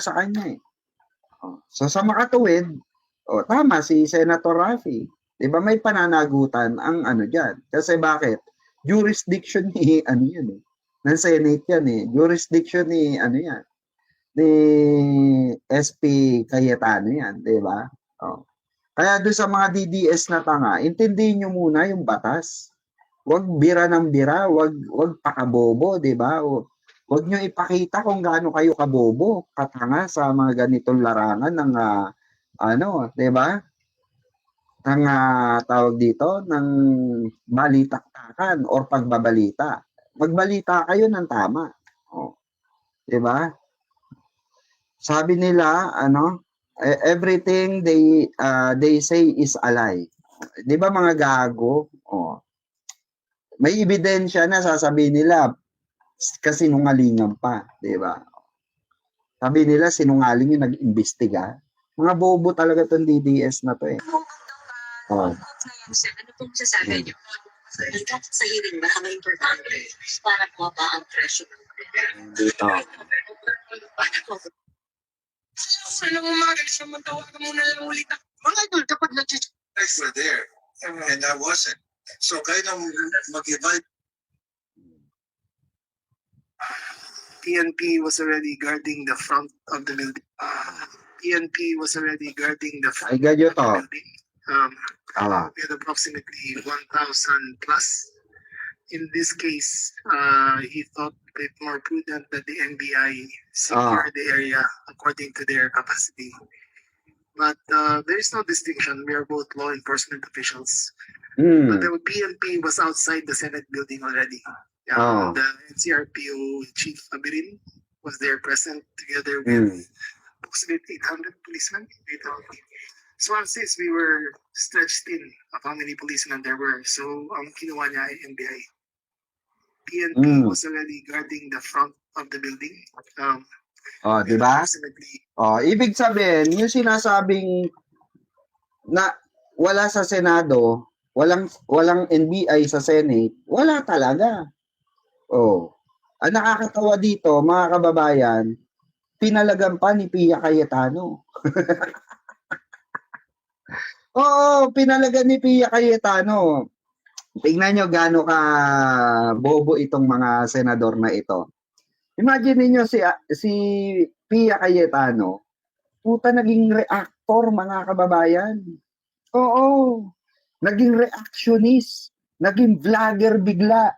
sa kanya eh. So sa makatuwid, tama si Senator Raffy. 'Di ba may pananagutan ang ano diyan? Kasi bakit? Jurisdiction ni ano 'yan eh. Ng Senate 'yan eh. Jurisdiction ni ano 'yan. Ni SP Cayetano 'yan, 'di ba? Oh. Kaya doon sa mga DDS na tanga, intindihin niyo muna yung batas. Wag bira ng bira, wag pakabobo, 'di ba? Wag niyo ipakita kung gaano kayo kabobo, katanga sa mga ganitong larangan ng ano, 'di ba? Ng tawag dito ng balitaktakan or pagbabalita. Magbalita kayo ng tama. Oh, 'di ba? Sabi nila ano, everything they say is a lie. 'Di ba mga gago? Oh. May ebidensya na sasabihin nila kasinungalingan pa, 'di ba? Sabi nila sinungaling yung nag-imbestiga. Mga bobo talaga tong DDS na to eh. Oh. Ano pong sasabi niyo? Sa hearing, baka may importante para po ba ang presyo? Dito. Sana umaga siya matawagan mo na lang ulit ako. Mga idol, kapag nag-guys were there, and I wasn't. So, kayo nang mag-invite. PNP was already guarding the front of the building. PNP was already guarding the front Ay, ganyo of the to. building. We had approximately 1,000 plus. In this case, he thought it more prudent that the NBI secure the area according to their capacity. But there is no distinction. We are both law enforcement officials. But the PNP was outside the Senate building already. The NCRPO Chief Abirin was there present together with approximately 800 policemen. So since we were stretched in of how many policemen there were, so ang kinuha niya ay NBI. PNP was already guarding the front of the building. Di ba? Ibig sabihin, yung sinasabing na wala sa Senado, walang NBI sa Senate, wala talaga. Ang nakakatawa dito, mga kababayan, pinalagan pa ni Pia Cayetano. Oo, pinalagan ni Pia Cayetano. Tingnan nyo gaano ka bobo itong mga senador na ito. Imagine niyo si Pia Cayetano, puta naging reactor mga kababayan. Oo, naging reactionist, naging vlogger bigla.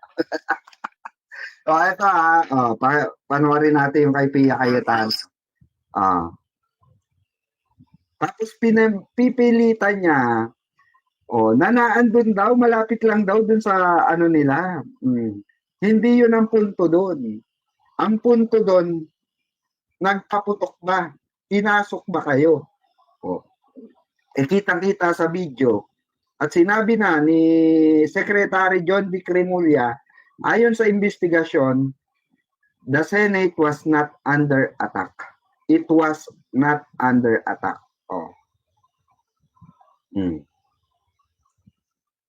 Ito panoorin natin yung kay Pia Cayetano. Tapos pipilitan niya, nanaan dun daw, malapit lang daw dun sa ano nila. Hindi yun ang punto dun. Ang punto dun, nagpaputok ba? Pinasok ba kayo? Kitang-kita sa video. At sinabi na ni Secretary John D. Cremulya, ayon sa investigasyon, the Senate was not under attack. It was not under attack.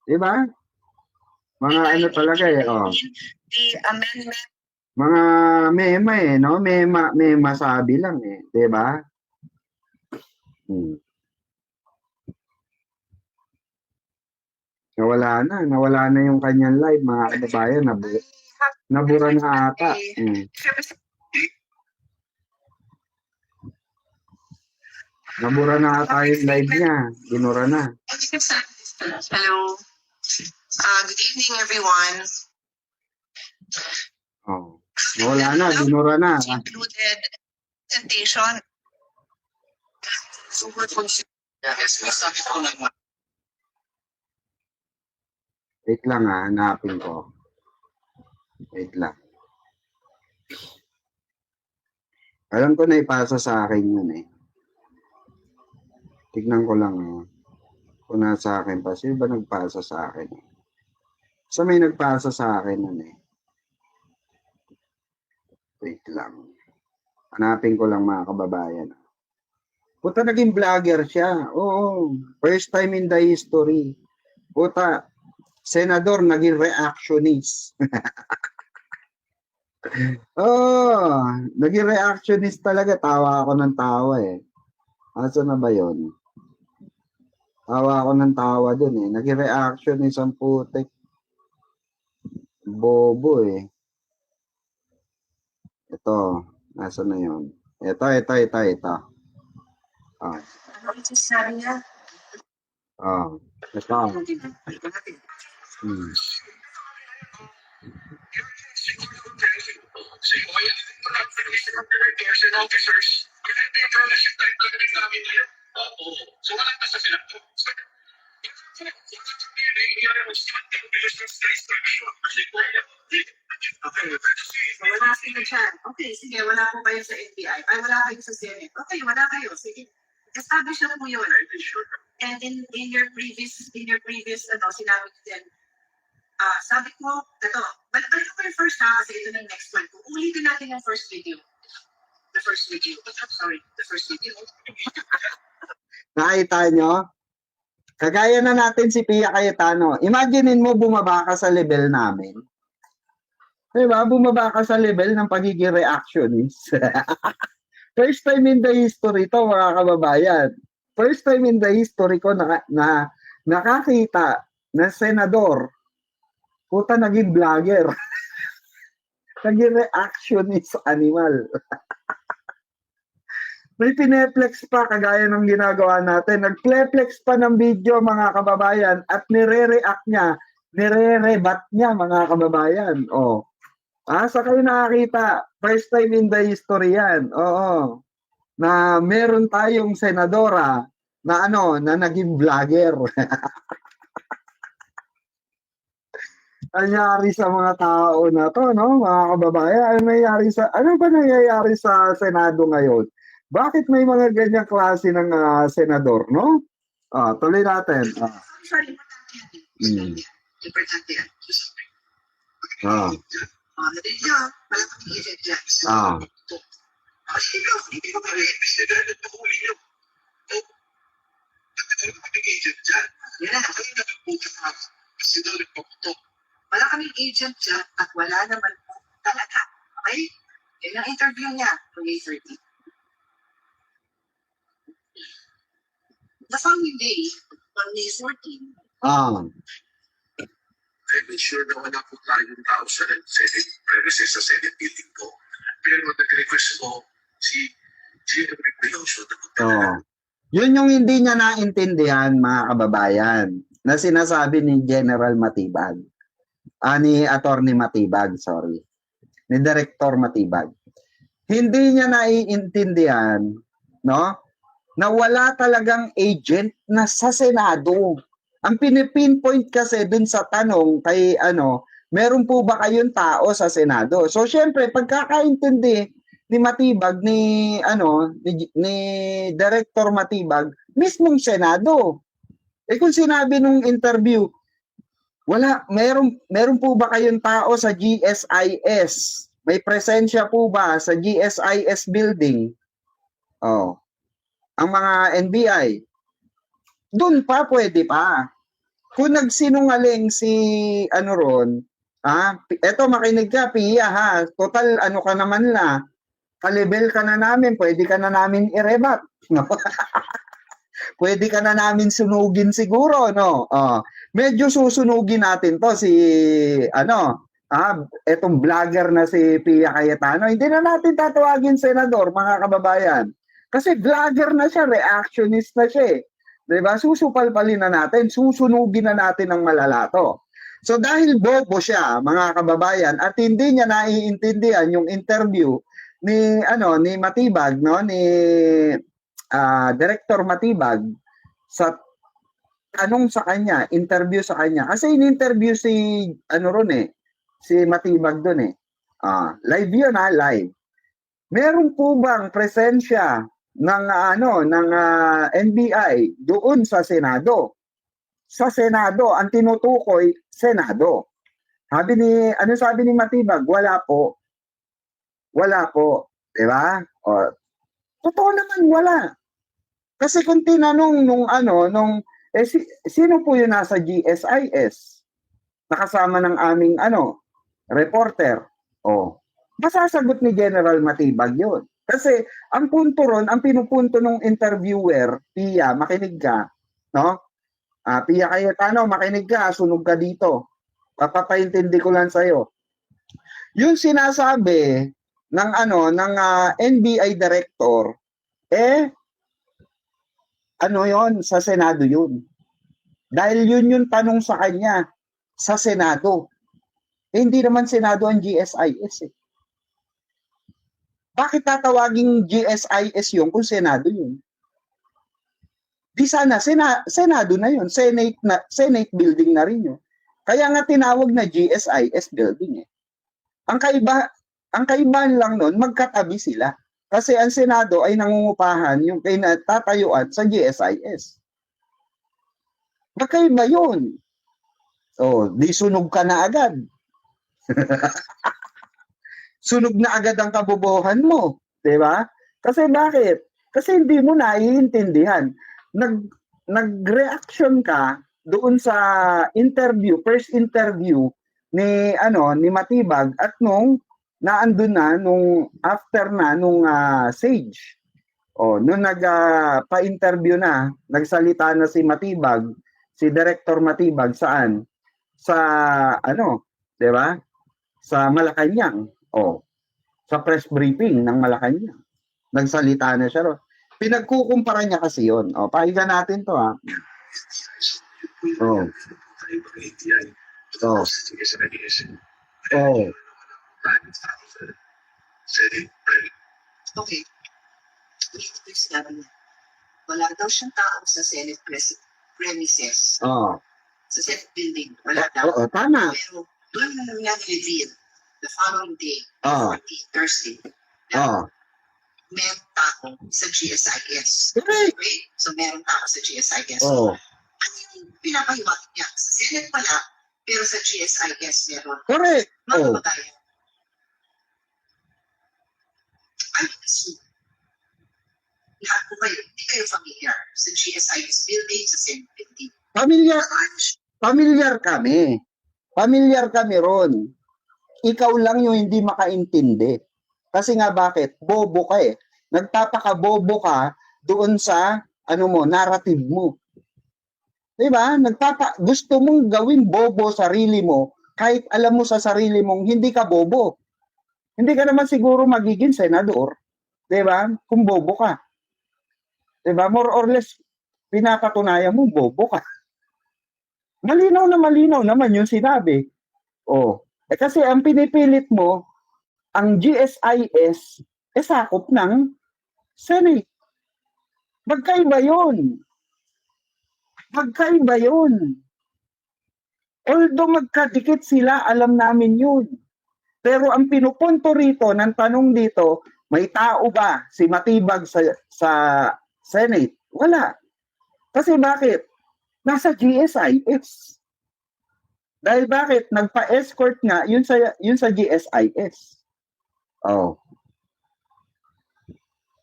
Diba? Mga ano talaga eh. The amendment. Mga mema eh, no? May masabi lang eh. Diba? Nawala na yung kanyang live, mga kababayan. Nabura na ata. Nabura na ata yung live niya. Binura na. Hello. Good evening, everyone. Wala na, binura na. Included presentation. Wait lang hanapin ko. Wait lang. Alam ko na ipasa sa akin yun eh. Tignan ko lang kung nasa akin pa. Sino ba nagpasa sa akin? So may nagpasa sa akin nun eh. Wait lang. Hanapin ko lang mga kababayan. Puta naging vlogger siya. Oo. First time in the history. Puta, senador naging reactionist. Oh, naging reactionist talaga. Tawa ako ng tawa eh. Asa na ba yon? Tawa ako ng tawa dun eh. Naging reactionist ang putik. Bobo eh. Ito. Nasa na yon? Ito. Ah, Ano yung sinasabi niya? Ito. Hmm. Okay. So, wala sila dyan. Okay, sige, wala po kayo sa NBI. Ay, wala kayo sa Senate. Okay, wala kayo. Sige. Establish na po yun. And in your previous, sinabi ko din, sabi ko, ito, balik ko yung first ha, kasi ito na yung next one ko. Ulitin natin yung first video. The first video. Nakita nyo? Kagaya na natin si Pia Cayetano. Imaginein mo bumaba ka sa level namin. Diba? Bumaba ka sa level ng pagiging reactionist. First time in the history to, mga kababayan. First time in the history ko na nakakita na senador, puta naging vlogger. Naging reactionist animal. May pineplex pa kagaya ng ginagawa natin. Nagpleplex pa ng video mga kababayan at nire-react niya, nire-rebat niya mga kababayan. Oh. Sa kayo nakakita, first time in the history yan. Oo. Na meron tayong senadora na na naging vlogger. Nangyari sa mga tao na to, no? Mga kababayan, ano ba nangyayari sa Senado ngayon? Bakit may mga ganyang klase ng senador, no? Tuloy natin. Sorry, importante yan. Narinig niyo, wala kang isip dyan. Kasi ikaw, hindi ko pala investigahan at pakuli niyo. Ano ka agent dyan? Yan na, kayo nagpupunta ka. Kasi daw nagpaputok. Wala kaming agent dyan at wala naman po talaga. Okay? Yan ang interview niya on May 30. The following day, on May 14, I'm sure na wala po tayong tao sa Senate premises sa Senate building po. Pero nag-request ko si Enrique Veloso na magdala. Yun yung hindi niya naintindihan mga kababayan na sinasabi ni General Matibag. Ni Attorney Matibag, sorry. Ni Director Matibag. Hindi niya naiintindihan, no? Na wala talagang agent na sa Senado. Ang pinipinpoint kasi dun sa tanong kay meron po ba kayong tao sa Senado? So syempre pagkakaintindi ni Matibag ni Director Matibag mismong Senado. Kung sinabi nung interview, meron po ba kayong tao sa GSIS? May presensya po ba sa GSIS building? Ang mga NBI. Doon pa pwede pa. Kung nagsinungaling si eto makinig ka, Pia ha. Total ka naman ka-level ka na namin, pwede ka na namin i-rebat. No? Pwede ka na namin sunugin siguro, no? Medyo susunugin natin to si etong vlogger na si Pia Cayetano. Hindi na natin tatawagin senador, mga kababayan. Kasi vlogger na siya, reactionist na siya eh. Diba? Susupalpalin na natin, susunugin na natin ng malalato. So dahil bobo siya, mga kababayan, at hindi niya naiintindihan yung interview ni Matibag, no, ni Director Matibag sa tanong sa kanya, interview sa kanya. Kasi in-interview si si Matibag doon eh. Live yun live. Meron po bang presensya ng NBI doon sa Senado? Sa Senado, ang tinutukoy Senado. Sabi ni Matibag, wala po. Wala po, 'di ba? Totoo naman wala. Kasi kung tinanong sino po yung nasa GSIS? Nakasama ng aming reporter. masasagot ni General Matibag yun. Kasi ang punto ron, ang pinupunto ng interviewer, Pia, makinig ka, no? Pia Cayetano, makinig ka, sunog ka dito. Papapaintindi ko lang sa'yo. Yung sinasabi ng NBI director, yon sa Senado yun. Dahil yun yung tanong sa kanya sa Senado. Hindi naman Senado ang GSIS eh. Bakit tatawaging GSIS yun kung Senado yun? Di sana Senado na yun, Senate building na rin yun. Kaya nga tinawag na GSIS building eh. Ang kaibahan lang nun, magkatabi sila. Kasi ang Senado ay nangungupahan yung tatayuan sa GSIS. Magkaiba yun. Di sunog ka na agad. Sunog na agad ang kabobohan mo. Diba? Kasi bakit? Kasi hindi mo naiintindihan. Nag-reaction ka doon sa first interview ni Matibag at nung naandun na nung after na nung Sage. Nung pa-interview na, nagsalita na si Matibag, si Director Matibag saan? Sa 'di ba? Sa Malacanang. Sa press briefing ng Malacanang. Nagsalita na siya ron. Pinagkukumpara niya kasi 'yon. Pakinggan natin 'to ha. Okay. Wala daw siyang tao sa Senate premises. Sa Senate building. Wala daw. Tama. Pero doon na reveal the following day, Thursday, meron tao sa GSIS. Correct. Okay? So meron tao sa GSIS. Oh. Ano yung pinapayuwag niya? Sa Senate wala, pero sa GSIS meron. Correct. Mga kababayan. Ano kasi? Lahat po kayo, hindi kayo familiar sa GSIS building, sa Senate building. Familiar kami. Familiar kami ron. Ikaw lang yung hindi makaintindi. Kasi nga bakit? Bobo ka eh. Nagpapakabobo ka doon sa narrative mo. 'Di ba? Gusto mong gawin bobo sarili mo kahit alam mo sa sarili mong hindi ka bobo. Hindi ka naman siguro magiging senador. 'Di ba? Kung bobo ka. 'Di ba? More or less pinapatunayan mo bobo ka. Malinaw naman yung sinabi. Kasi ang pinipilit mo, ang GSIS, sakop ng Senate. Magkaiba yun. Although magkadikit sila, alam namin yun. Pero ang pinupunto rito, ng tanong dito, may tao ba si Matibag sa Senate? Wala. Kasi bakit? Nasa GSIS. Dahil bakit? Nagpa-escort nga yun sa GSIS.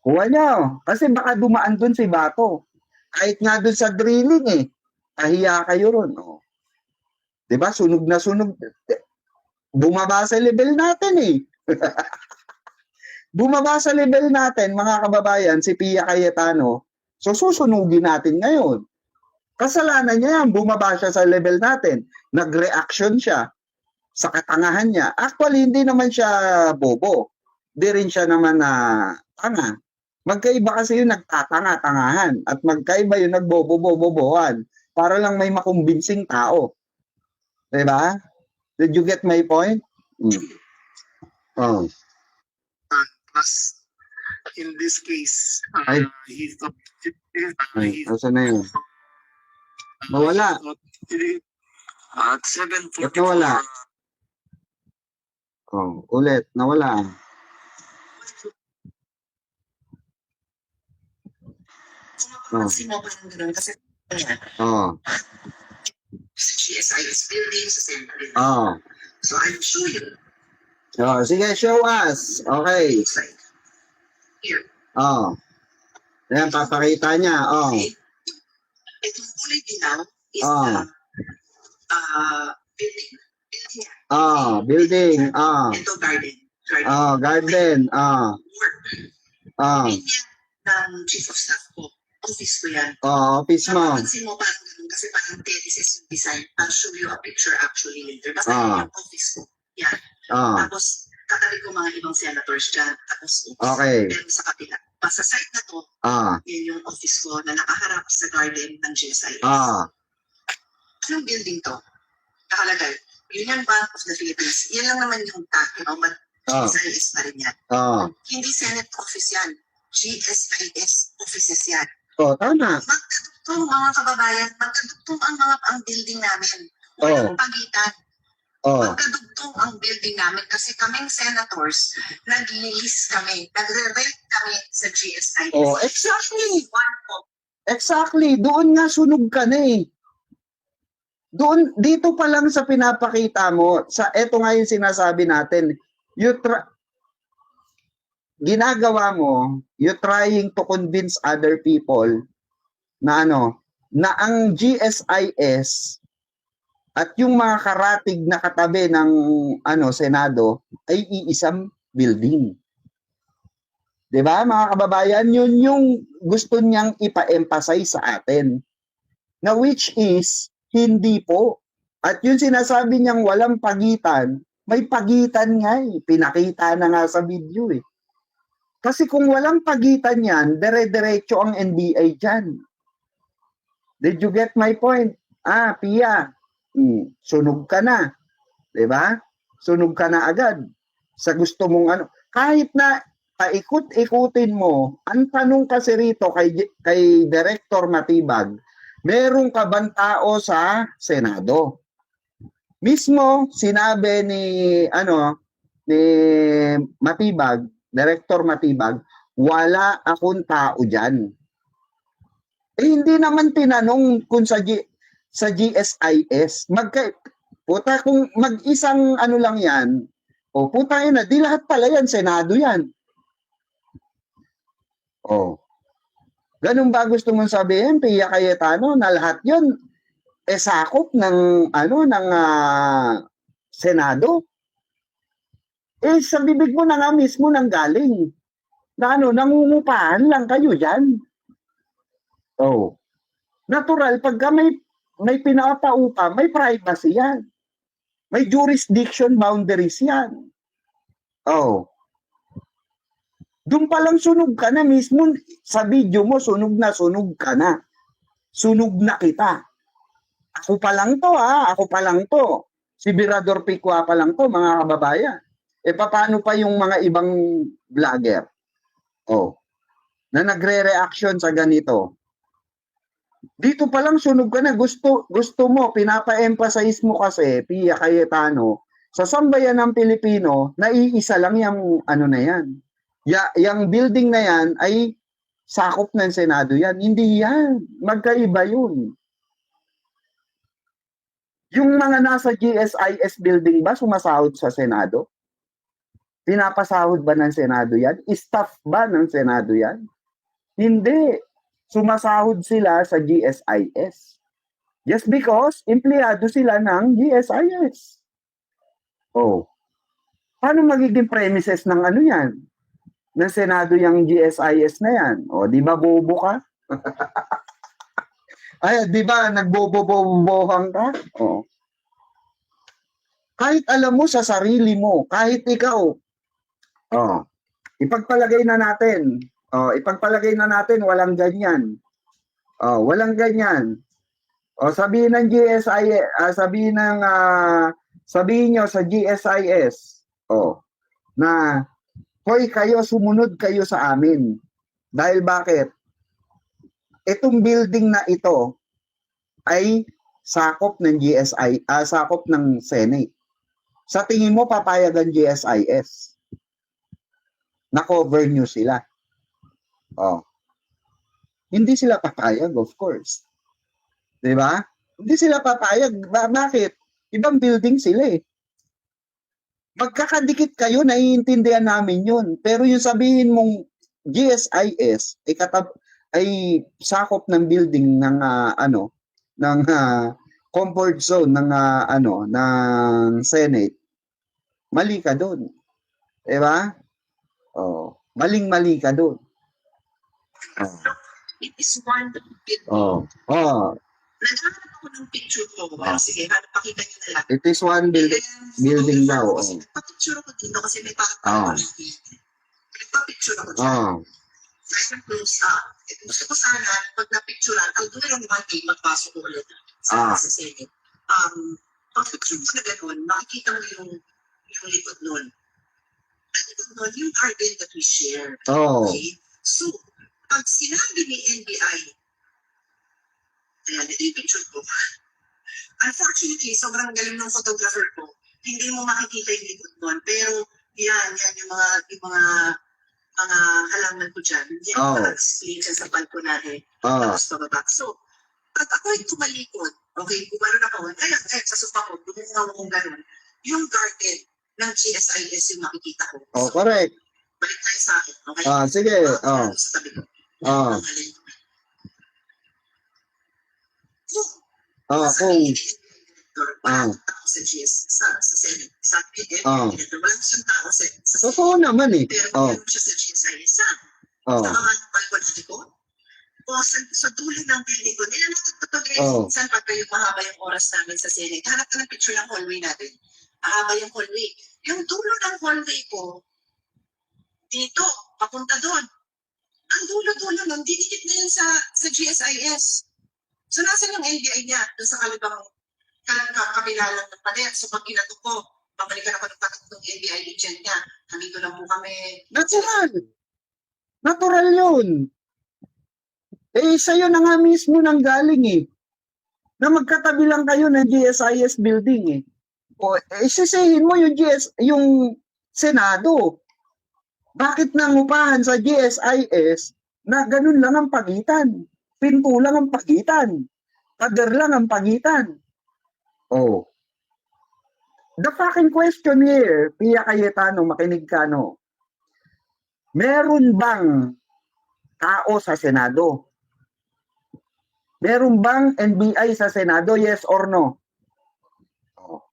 Kuha niya. Kasi baka dumaan dun si Bato. Kahit nga dun sa drilling eh. Kahiya kayo ron. Diba? Sunog na sunog. Bumaba sa level natin eh. Bumaba sa level natin, mga kababayan, si Pia Cayetano. So susunugin natin ngayon. Kasalanan niya yan, bumaba siya sa level natin. Nag-reaction siya sa katangahan niya. Actually, hindi naman siya bobo. Hindi rin siya naman tanga. Magkaiba kasi yung nagtatanga-tangahan at magkaiba yung nagbobo-bobohan para lang may makumbinsing tao. Diba? Did you get my point? Plus, in this case, he thought... Asa na yun? Nawala. At 7:44. Ba't nawala? Ulit. Nawala. Kasi mo pa ng ganun kasi sa GSIS building, sa Senate building. So I'll show you. Sige, show us. Okay. Here. Ayan, papakita niya. Okay. Itong kulay dilaw is the building. Building. Ito garden. garden. Work. Ah, Ganyan ng chief of staff ko. Office ko yan. office mo. Napapansin mo parang ganun kasi parang Teddy's is yung design. I'll show you a picture actually later. Basta Ah. yun yung office ko. Yan. Ah, Tapos, katabi ko mga ibang senators dyan. Tapos, okay. pero sa kapila. Sa site na to, Ah, yun yung office ko na nakaharap sa garden ng GSIS. Anong building to? Nakalagay. Union Bank of the Philippines. Yan lang naman yung tag, but GSIS pa rin yan. Hindi Senate office yan. GSIS offices yan. Tama. Magkadugtong mga kababayan, magkadugtong ang building namin. Walang pagitan. Magkadugtong ang building namin kasi kaming senators, nag-lease kami, nagre-rent kami sa GSIS. Exactly. Exactly. Doon nga sunog ka na eh. Doon, dito pa lang sa pinapakita mo, eto nga yung sinasabi natin, ginagawa mo, you're trying to convince other people na na ang GSIS at yung mga karatig na katabi ng Senado ay iisang building. 'Di ba, mga kababayan? Yun yung gusto niyang ipa-emphasize sa atin. Na which is hindi po. At yung sinasabi niyang walang pagitan, may pagitan nga eh. Pinakita na nga sa video eh. Kasi kung walang pagitan yan, dire-diretso ang NBI dyan. Did you get my point? Pia, sunog ka na. Diba? Sunog ka na agad. Sa gusto mong kahit na paikot-ikutin mo, ang tanong kasi rito kay Director Matibag, meron ka bang tao sa Senado? Mismo sinabi ni Matibag, Director Matibag, wala akong tao diyan. Hindi naman tinanong kung sa GSIS. Puta kung mag-isang lang yan, puta ina, di lahat pala yan, Senado yan. Ganun ba gusto mong sabihin, Pia Cayetano, na lahat yun sakop ng Senado? Sa bibig mo na nga mismo nang galing. Na nangungupahan lang kayo dyan. Natural, pagka may pinapaupa, may privacy yan. May jurisdiction boundaries yan. Doon pa lang sunog ka na mismo. Sa video mo, sunog ka na. Sunog na kita. Ako pa lang to Ako pa lang to. Si Birador Pikwa pa lang to, mga kababayan. Paano pa yung mga ibang vlogger? Na nagre-reaction sa ganito. Dito pa lang sunog ka na. Gusto mo, pinapa-emphasize mo kasi, Pia Cayetano, sa sambayan ng Pilipino, naiisa lang yung na yan. Yung building na yan ay sakop ng Senado yan. Hindi yan. Magkaiba yun. Yung mga nasa GSIS building ba sumasahod sa Senado? Pinapasahod ba ng Senado yan? Staff ba ng Senado yan? Hindi. Sumasahod sila sa GSIS. Just because empleyado sila ng GSIS. Paano magiging premises ng yan? Ng Senado yung GSIS na yan. Di ba bobo ka? Di ba nagbobobobohan ka? Kahit alam mo sa sarili mo, kahit ikaw, ipagpalagay na natin, walang ganyan. Walang ganyan. Sabihin ng GSIS, sabihin nyo sa GSIS, na hoy kayo, sumunod kayo sa amin. Dahil bakit? Itong building na ito ay sakop ng sakop ng Senate. Sa tingin mo, papayag ang GSIS. Na-cover nyo sila. Hindi sila papayag, of course. Diba? Hindi sila papayag. Bakit? Ibang building sila eh. Magkakadikit kayo, naiintindihan namin yun. Pero yung sabihin mong GSIS ay sakop ng building ng comfort zone ng ng Senate. Mali ka doon. Diba? Oh, maling-mali ka doon. Oh. It is one big Oh. Oh. Naghahanap ako ng picture ko. Sige, pakita niyo na lang. It is one building daw. Oh. Nagpa-picture ako dito kasi may parang Ah. nagpa-picture ako dito. Oh. Very close up. Gusto ko sana, pag na-picturean, ang doon lang naman kayo magpasok ko ulit sa Senate. Pag-picture mo na gano'n, makikita mo yung likod nun. Ang likod nun, yung garden that we share. Oh. Okay? So, pag sinabi ni NBI, ayan, ito yung picture ko. Unfortunately, sobrang galing ng photographer ko. Hindi mo makikita yung likod nun. Pero, yan yung mga halaman ko dyan. Yan yung explain dyan sa balkonahe. Tapos pababa. So, pag ako'y tumalikod, okay, gumanon ako, sa sofa ko, gumanon ako kung gano'n, yung garden ng GSIS yung makikita ko. Oh, So, correct. balik tayo sa akin, okay? Sige. Sa tabi ko. Ah. Ako sa GS, sa Senate, sa PDM, walang siyang tao sa Totoo naman eh. pero meron siya sa GSIS. Sa mga balkonahe ko, o sa dulo ng building ko, nilalakad ko ito guys, minsan pag kayo mahaba yung oras namin sa Senate, hanap ka ng picture ng hallway natin. Mahaba yung hallway. Yung dulo ng hallway ko, dito, papunta doon. Ang dulo-dulo nun, didikit na yun sa GSIS. So, nasa yung NBI niya, doon sa kabila lang ng pader. So, pag ginato ko, pabalikan ako ng tatlong NBI agent niya. Nandito lang po kami. Natural yun. Sa'yo na nga mismo nang galing eh. Na magkatabi lang kayo ng GSIS building eh. Sisihin mo yung Senado. Bakit nangupahan sa GSIS na ganun lang ang pagitan? Pinto lang ang pagitan. Pader lang ang pagitan. Oh. The fucking question here, Pia Cayetano, makinig ka no. Meron bang tao sa Senado? Meron bang NBI sa Senado? Yes or no? Oh.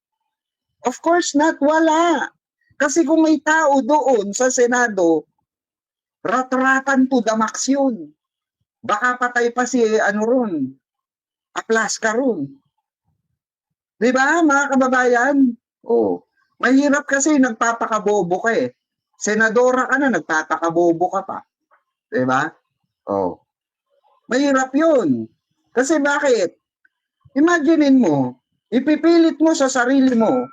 Of course not, wala. Kasi kung may tao doon sa Senado, rat-ratan to the max yun. Baka patay pa si ron, aplas ka ron. Diba, mga kababayan? Oh, mahirap kasi nagpapakabobo ka eh. Senadora ka na, nagpapakabobo ka pa. Diba? Oh. Mahirap yun. Kasi bakit? Imaginein mo, ipipilit mo sa sarili mo,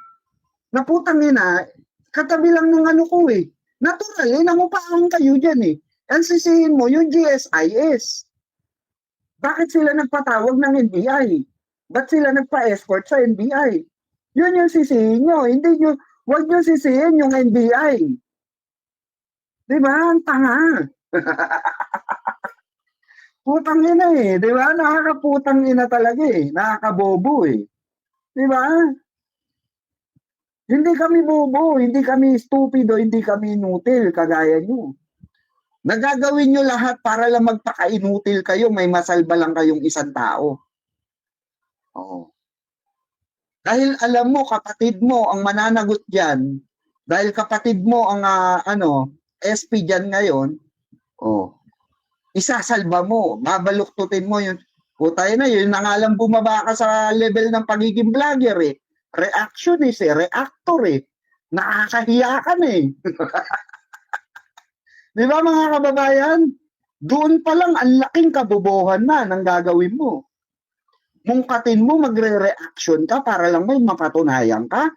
na putang ina, katabi lang ng ano ko eh. Natural eh, nangupahan kayo dyan eh. Ang sisihin mo, yung GSIS. Bakit sila nagpatawag ng NBI? Ba't sila nagpa-escort sa NBI? Yun yung sisihin nyo. Hindi nyo, huwag nyo sisihin yung NBI. Diba? Ang tanga. Putang ina eh. Diba? Nakakaputang ina talaga eh. Nakakabobo eh. Diba? Hindi kami bobo, hindi kami stupido, hindi kami inutil, kagaya nyo. Nagagawin nyo lahat para lang magpaka-inutil kayo, may masalba lang kayong isang tao. Oo. Dahil alam mo, kapatid mo ang mananagot dyan, dahil kapatid mo ang SP dyan ngayon, isasalba mo, mabaluktutin mo yun. Tayo na yun, nangalang bumaba ka sa level ng pagiging vlogger eh. Reactionist eh, reactor eh. Nakakahiya ka na eh. Di ba mga kababayan? Doon pa lang ang laking kabobohan na ng gagawin mo. Mungkatin mo, magre-reaction ka para lang may mapatunayan ka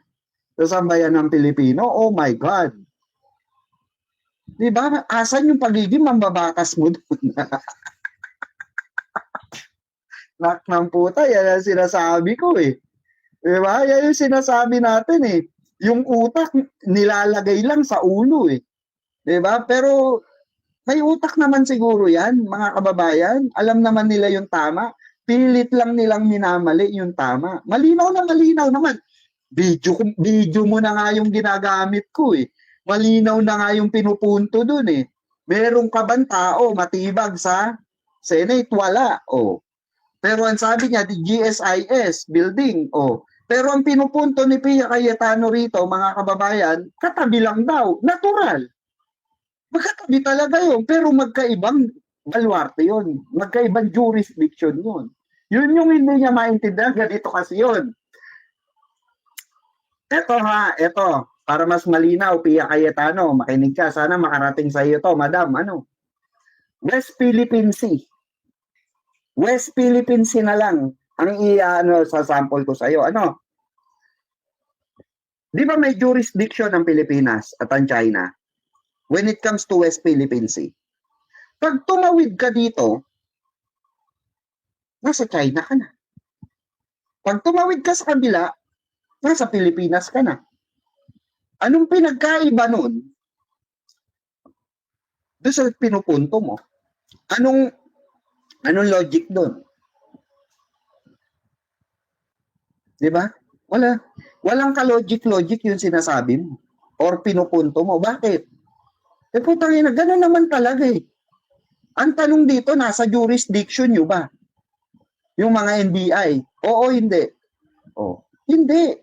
sa sambayan ng Pilipino. Oh my God. Di ba? Asan yung pagiging mambabatas mo doon? Nak ng puta, yan ang sinasabi ko eh. Diba? Yan yung sinasabi natin eh. Yung utak, nilalagay lang sa ulo eh. Diba? Pero, may utak naman siguro yan, mga kababayan. Alam naman nila yung tama. Pilit lang nilang minamali yung tama. Malinaw naman. Video mo na nga yung ginagamit ko eh. Malinaw na nga yung pinupunto dun eh. Meron ka bang tao matibag sa Senate? Wala. Oh. Pero ang sabi niya, the GSIS building, Pero ang pinupunto ni Pia Cayetano rito, mga kababayan, katabi lang daw. Natural. Magkatabi talaga yun. Pero magkaibang baluarte yun. Magkaibang jurisdiction yun. Yun yung hindi niya maintindihan. Ganito kasi yun. Eto. Para mas malinaw, Pia Cayetano, makinig ka. Sana makarating sa iyo to, Madam. West Philippine Sea. West Philippine Sea na lang ang sa sample ko sa iyo. Di ba may jurisdiction ang Pilipinas at ang China when it comes to West Philippine Sea? Pag tumawid ka dito, nasa China ka na. Pag tumawid ka sa kabila, nasa Pilipinas ka na. Anong pinagkaiba nun? Doon sa pinupunto mo. Anong logic doon? Di ba? Walang ka-logic yung sinasabi mo or pinupunto mo. Bakit? Putang ina, gano'n naman talaga eh. Ang tanong dito, nasa jurisdiction nyo ba? Yung mga NBI. Oo, hindi. Hindi.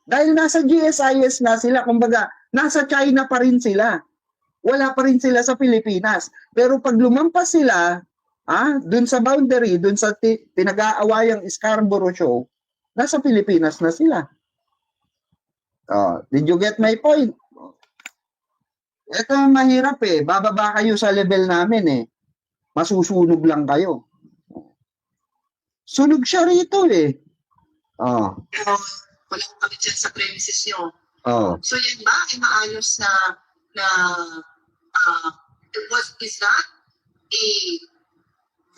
Dahil nasa GSIS na sila, kumbaga, nasa China pa rin sila. Wala pa rin sila sa Pilipinas. Pero pag lumampas sila, dun sa boundary, dun sa pinag-aawayang Scarborough Shoal, nasa Pilipinas na sila. Did you get my point? Ito mahirap eh. Bababa kayo sa level namin eh. Masusunog lang kayo. Sunog siya rito eh. Pero walang kami dyan sa premises nyo. Oh. So yan ba ay maayos na is that a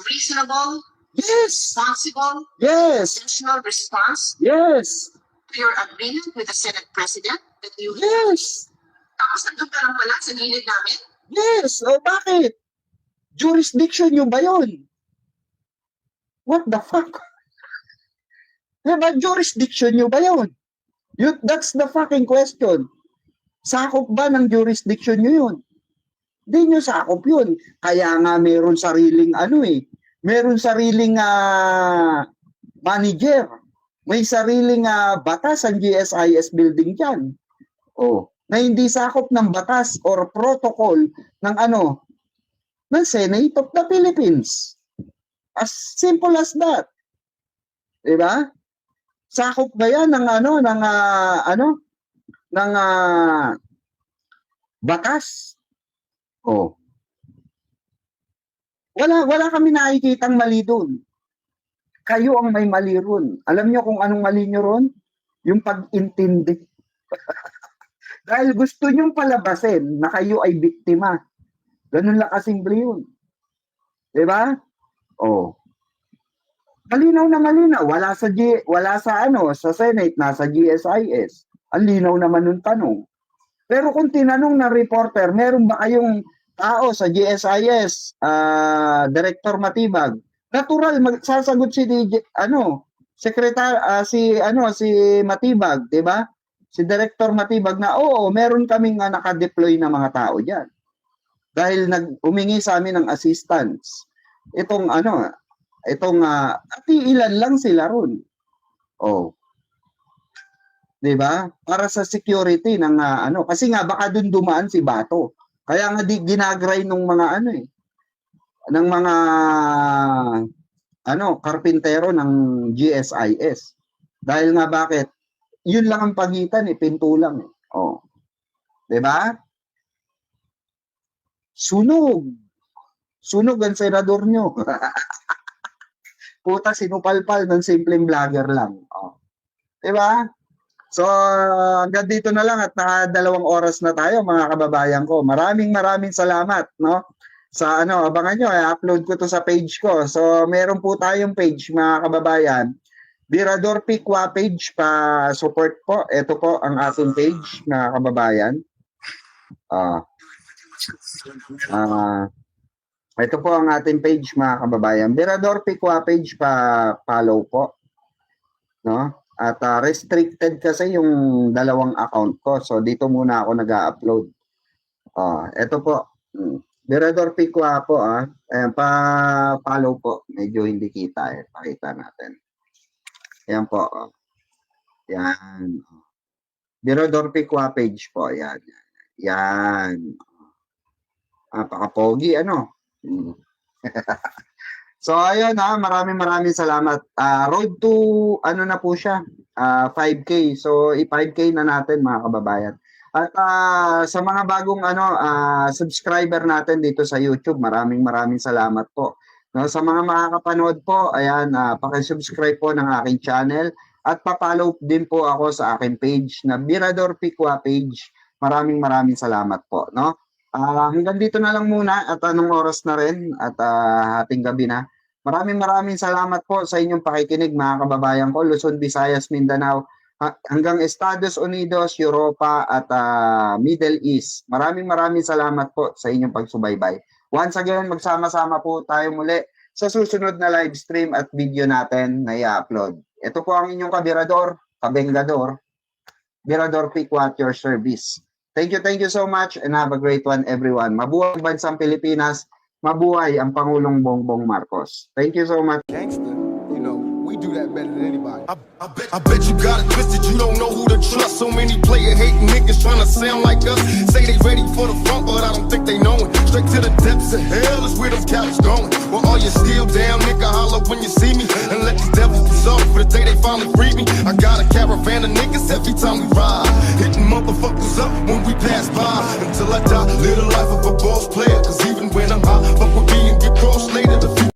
reasonable, Yes. responsible, Yes. intentional response Yes. to your agreement with the Senate President that you Yes. tapos nandun ka lang pala sa gilid namin? Yes. Bakit? Jurisdiction nyo ba yun? What the fuck? Diba, jurisdiction nyo ba yun? That's the fucking question. Sakop ba ng jurisdiction nyo yun? Hindi nyo sakop yun. Kaya nga meron sariling meron sariling manager. May sariling batas ang GSIS building dyan. Na hindi sakop ng batas or protocol ng ng Senate of the Philippines. As simple as that. Diba? Sakop ba yan ng batas? Wala kami nakikitang mali doon. Kayo ang may mali ron. Alam nyo kung anong mali nyo ron? Yung pag-intindi. Dahil gusto nyong palabasin na kayo ay biktima. Ganun lang kasimple yun. Diba? Malinaw na malinaw. Wala sa Senate, nasa GSIS. Ang linaw naman ng tanong. Pero kung tinanong ng reporter, meron ba kayong tao sa GSIS, Director Matibag? Natural, sasagot si si Matibag, 'di ba? Si Director Matibag na meron kaming naka-deploy na mga tao diyan. Dahil humingi sa amin ng assistance. Itong at ilan lang sila ron. 'Di ba? Para sa security ng kasi nga baka doon dumaan si Bato. Kaya nga ginagray ng mga ng mga karpintero ng GSIS. Dahil nga bakit? Yun lang ang pagitan pinto lang . 'Di ba? Sunog ang senador nyo. Puta, sinupalpal ng simpleng vlogger lang. Diba? So, hanggang dito na lang at 2 oras na tayo mga kababayan ko. Maraming salamat, no? Sa abangan nyo, i-upload ko to sa page ko. So, meron po tayong page mga kababayan. Birador Pikwa page pa support po. Ito po ang ating page mga kababayan. Ito po ang ating page mga kababayan. Birador Pikwa page pa follow po. No? At restricted kasi yung 2 account ko. So dito muna ako nag-a-upload. Ito po. Birador Pikwa po Ayan, pa-follow po. Medyo hindi kita Pakita natin. Ayan po. Yan. Mirador Piqua page po. Yan. Yan. Napaka-pogi, ano? So, ayun ha, maraming salamat. Road to, ano na po siya, 5K. So, i-5K na natin mga kababayan. At sa mga bagong subscriber natin dito sa YouTube, maraming salamat po. No, sa mga makakapanood po, ayan, paki-subscribe po ng aking channel at pa-follow din po ako sa aking page na Mirador Piqua page. Maraming salamat po, no? Hanggang dito na lang muna at anong oras na rin at hating gabi na. Maraming salamat po sa inyong pakikinig mga kababayan ko, Luzon, Visayas, Mindanao, hanggang Estados Unidos, Europa at Middle East. Maraming salamat po sa inyong pagsubaybay. Once again, magsama-sama po tayo muli sa susunod na live stream at video natin na i-upload. Ito po ang inyong kabirador, kabengador, Mirador Piqua at your service. Thank you so much and have a great one everyone. Mabuhay ang bansang Pilipinas, mabuhay ang Pangulong Bongbong Marcos. Thank you so much. Gangster, you know, we do that better than anybody. I bet you got it twisted, you don't know who to trust. So many player hating niggas trying to sound like us. Say they ready for the front, but I don't think they know it. Straight to the depths of hell is where them cowards going. Well, all you still down, nigga, holler when you see me. And let these devils be sorry for the day they finally free me. I got a caravan of niggas every time we ride. Hitting motherfuckers up when we pass by. Until I die, live the life of a boss player. Cause even when I'm high, fuck with me and get crossed later. The